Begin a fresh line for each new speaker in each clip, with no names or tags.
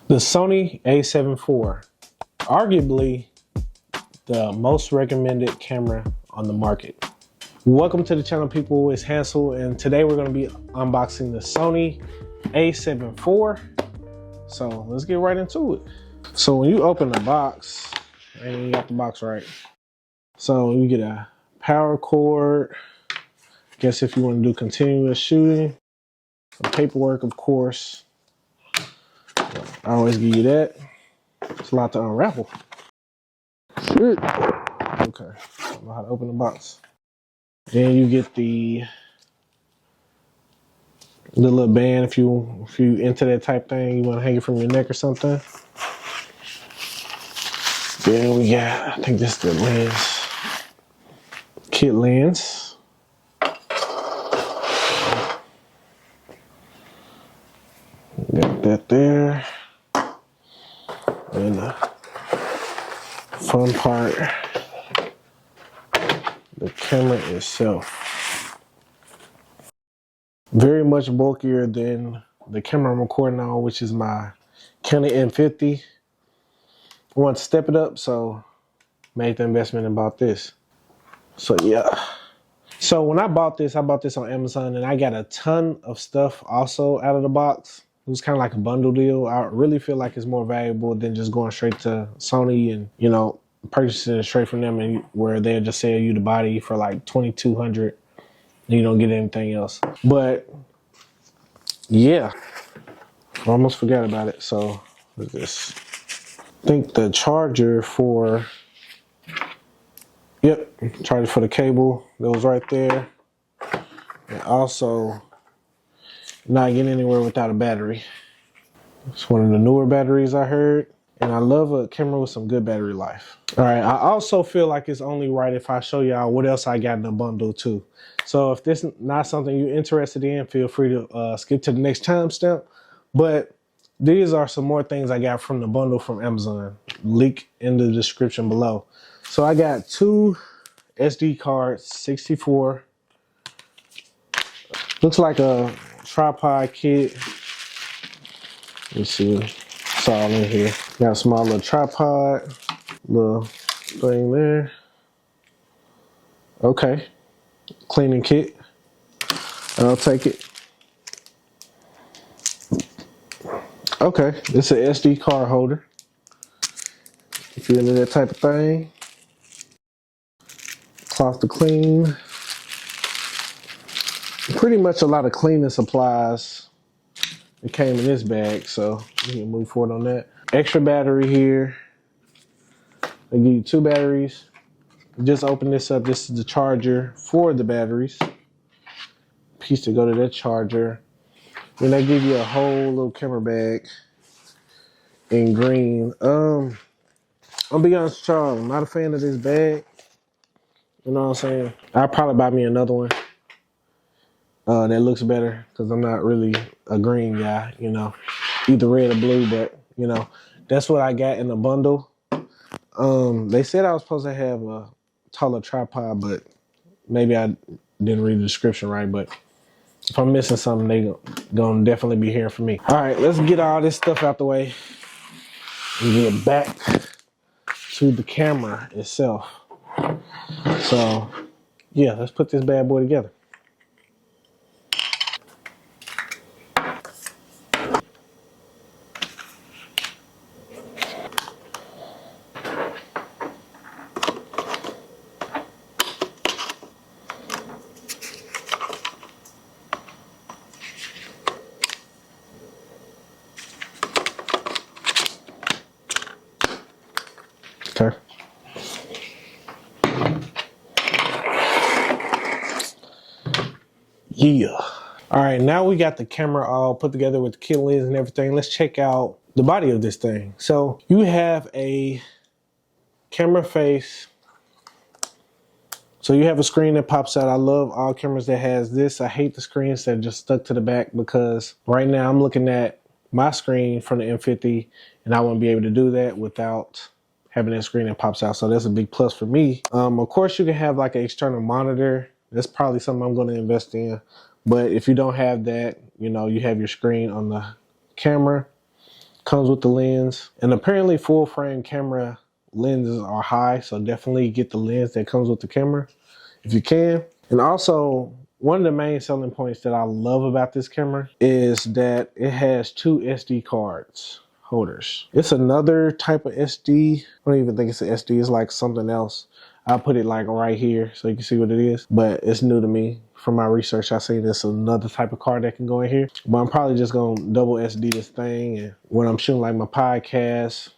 The Sony A7 IV, arguably the most recommended camera on the market. Welcome to the channel, people. It's Hansel, and today we're going to be unboxing the Sony A7 IV. So let's get right into it. So when you open the box, and you got the box right. So you get a power cord. Guess if you want to do continuous shooting, some paperwork, of course. I always give you that. It's a lot to unravel. Shit. Okay, I don't know how to open the box. Then you get the little band if you into that type thing, you want to hang it from your neck or something. Then we got, I think this is the lens, kit lens. Got that there. And the fun part, the camera itself. Very much bulkier than the camera I'm recording on, which is my Canon M50. I want to step it up, so made the investment and bought this. So yeah. So when I bought this on Amazon, and I got a ton of stuff also out of the box. It was kind of like a bundle deal. I really feel like it's more valuable than just going straight to Sony and, you know, purchasing it straight from them, and where they'll just sell you the body for like $2,200 and you don't get anything else. But yeah, I almost forgot about it. So look at this. I think the charger for, yep, charger for the cable that was right there. And also not getting anywhere without a battery. It's one of the newer batteries I heard. And I love a camera with some good battery life. All right, I also feel like it's only right if I show y'all what else I got in the bundle too. So if this is not something you're interested in, feel free to skip to the next timestamp. But these are some more things I got from the bundle from Amazon. Link in the description below. So I got 2 SD cards, 64. Looks like a tripod kit. Let me see. It's all in here. Got a small little tripod, little thing there. Okay. Cleaning kit. I'll take it. Okay. It's an SD card holder. If you're into that type of thing. Cloth to clean. Pretty much a lot of cleaning supplies. It came in this bag, so we can move forward on that. Extra battery here. They give you 2 batteries. Just open this up. This is the charger for the batteries. Piece to go to that charger. Then they give you a whole little camera bag in green. I'll be honest with y'all, I'm not a fan of this bag. You know what I'm saying? I'll probably buy me another one that looks better, because I'm not really a green guy, you know, either red or blue, but you know, that's what I got in the bundle. They said I was supposed to have a taller tripod, but maybe I didn't read the description right. But if I'm missing something, they gonna definitely be hearing from me. All right, let's get all this stuff out the way and get back to the camera itself. So yeah, let's put this bad boy together. Okay. Yeah. All right, now we got the camera all put together with the kit lens and everything. Let's check out the body of this thing. So you have a camera face. So you have a screen that pops out. I love all cameras that has this. I hate the screens that are just stuck to the back, because right now I'm looking at my screen from the M50 and I wouldn't be able to do that without having that screen that pops out. So that's a big plus for me. Of course, you can have like an external monitor. That's probably something I'm going to invest in. But if you don't have that, you know, you have your screen on the camera. Comes with the lens. And apparently full frame camera lenses are high, so definitely get the lens that comes with the camera if you can. And also, one of the main selling points that I love about this camera is that it has 2 SD cards holders. It's another type of SD. I don't even think it's an SD. It's like something else. I'll put it like right here so you can see what it is. But it's new to me. From my research, I see this another type of card that can go in here. But I'm probably just going to double SD this thing. And when I'm shooting like my podcast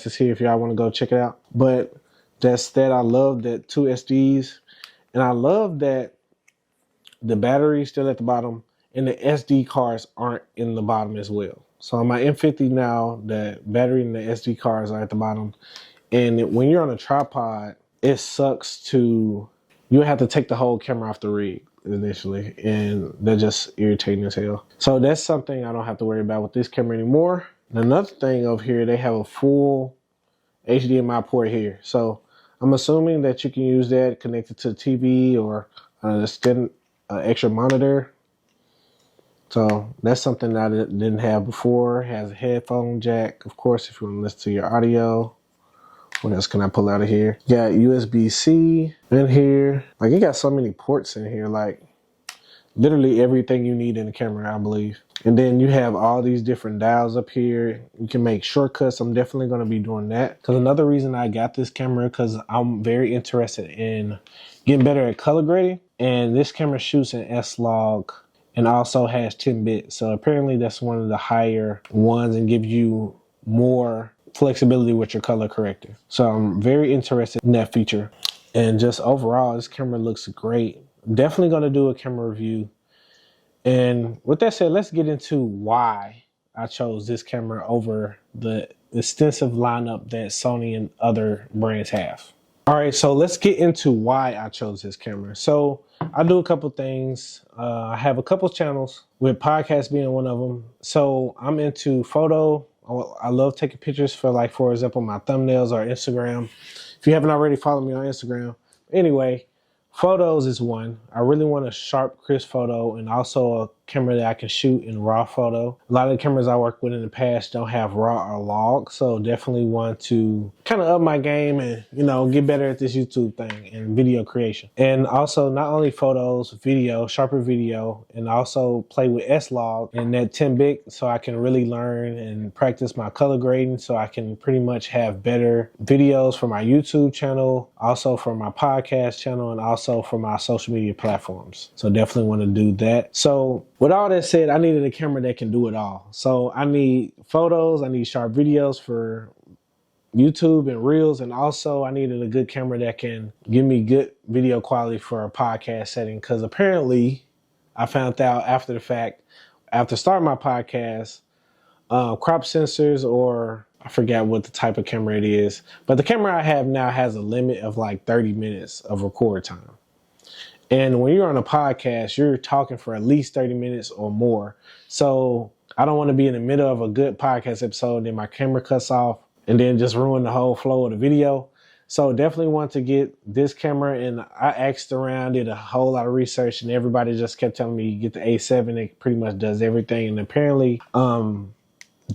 is here if y'all want to go check it out. But that's that. I love that 2 SDs. And I love that the battery is still at the bottom and the SD cards aren't in the bottom as well. So on my M50 now, the battery and the SD cards are at the bottom. And when you're on a tripod, it sucks to, you have to take the whole camera off the rig initially, and they're just irritating as hell. So that's something I don't have to worry about with this camera anymore. And another thing over here, they have a full HDMI port here. So I'm assuming that you can use that connected to the TV or an extra monitor. So that's something that I didn't have before. It has a headphone jack, of course, if you want to listen to your audio. What else can I pull out of here? You got USB-C in here. Like, you got so many ports in here, like literally everything you need in the camera, I believe. And then you have all these different dials up here. You can make shortcuts. I'm definitely going to be doing that. Because another reason I got this camera, because I'm very interested in getting better at color grading. And this camera shoots in S-Log and also has 10-bit. So apparently that's one of the higher ones and gives you more flexibility with your color corrector. So I'm very interested in that feature. And just overall, this camera looks great. Definitely going to do a camera review. And with that said, let's get into why I chose this camera over the extensive lineup that Sony and other brands have. All right, so let's get into why I chose this camera. So I do a couple things. I have a couple channels, with podcasts being one of them. So I'm into photo. I love taking pictures for, like, for example, my thumbnails or Instagram. If you haven't already, follow me on Instagram. Anyway, photos is one. I really want a sharp, crisp photo and also a camera that I can shoot in raw photo. A lot of the cameras I worked with in the past don't have raw or log, so definitely want to kind of up my game and, you know, get better at this YouTube thing and video creation. And also not only photos, video, sharper video, and also play with S-Log and that 10-bit so I can really learn and practice my color grading so I can pretty much have better videos for my YouTube channel, also for my podcast channel, and also for my social media platforms. So definitely want to do that. So with all that said, I needed a camera that can do it all. So I need photos, I need sharp videos for YouTube and Reels, and also I needed a good camera that can give me good video quality for a podcast setting, because apparently I found out after the fact, after starting my podcast, crop sensors, or I forget what the type of camera it is, but the camera I have now has a limit of like 30 minutes of record time. And when you're on a podcast, you're talking for at least 30 minutes or more. So I don't want to be in the middle of a good podcast episode and then my camera cuts off and then just ruin the whole flow of the video. So definitely want to get this camera. And I asked around, did a whole lot of research, and everybody just kept telling me get the A7. It pretty much does everything. And apparently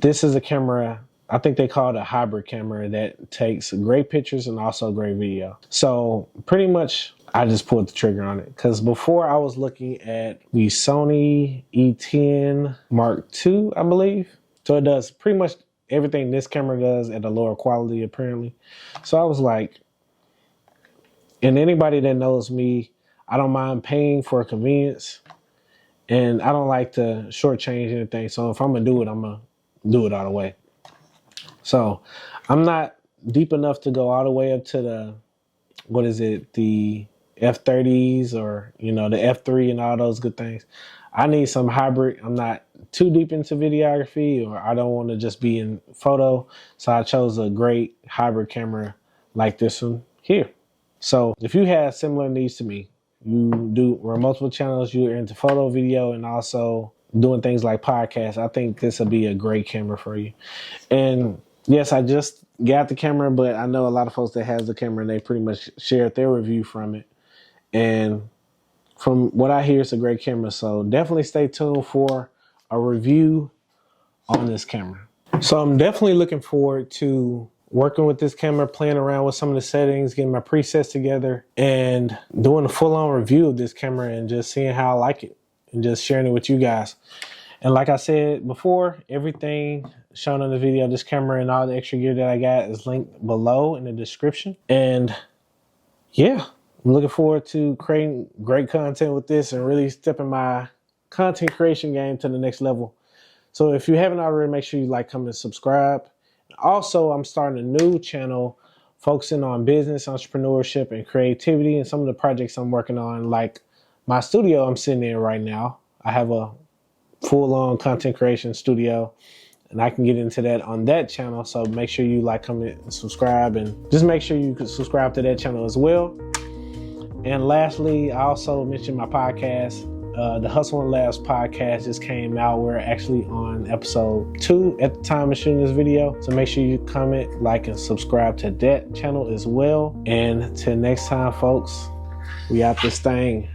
this is a camera, I think they call it a hybrid camera, that takes great pictures and also great video. So pretty much I just pulled the trigger on it, because before I was looking at the Sony A7 Mark II, I believe. So it does pretty much everything this camera does at a lower quality, apparently. So I was like, and anybody that knows me, I don't mind paying for convenience, and I don't like to shortchange anything. So if I'm gonna do it, I'm gonna do it all the way. So I'm not deep enough to go all the way up to the, what is it, the F30s or, you know, the F3 and all those good things. I need some hybrid. I'm not too deep into videography, or I don't want to just be in photo. So I chose a great hybrid camera like this one here. So if you have similar needs to me, you do run multiple channels, you're into photo, video, and also doing things like podcasts, I think this will be a great camera for you. And yes, I just got the camera, but I know a lot of folks that has the camera and they pretty much shared their review from it. And from what I hear, it's a great camera. So definitely stay tuned for a review on this camera. So I'm definitely looking forward to working with this camera, playing around with some of the settings, getting my presets together, and doing a full-on review of this camera and just seeing how I like it and just sharing it with you guys. And like I said before, everything shown in the video, this camera and all the extra gear that I got is linked below in the description. And yeah, I'm looking forward to creating great content with this and really stepping my content creation game to the next level. So if you haven't already, make sure you like, comment, and subscribe. Also, I'm starting a new channel focusing on business, entrepreneurship, and creativity, and some of the projects I'm working on, like my studio I'm sitting in right now. I have a full-on content creation studio, and I can get into that on that channel. So make sure you like, comment, and subscribe, and just make sure you can subscribe to that channel as well. And lastly, I also mentioned my podcast. The Hustle and Labs podcast just came out. We're actually on episode 2 at the time of shooting this video. So make sure you comment, like, and subscribe to that channel as well. And till next time, folks, we out this thing.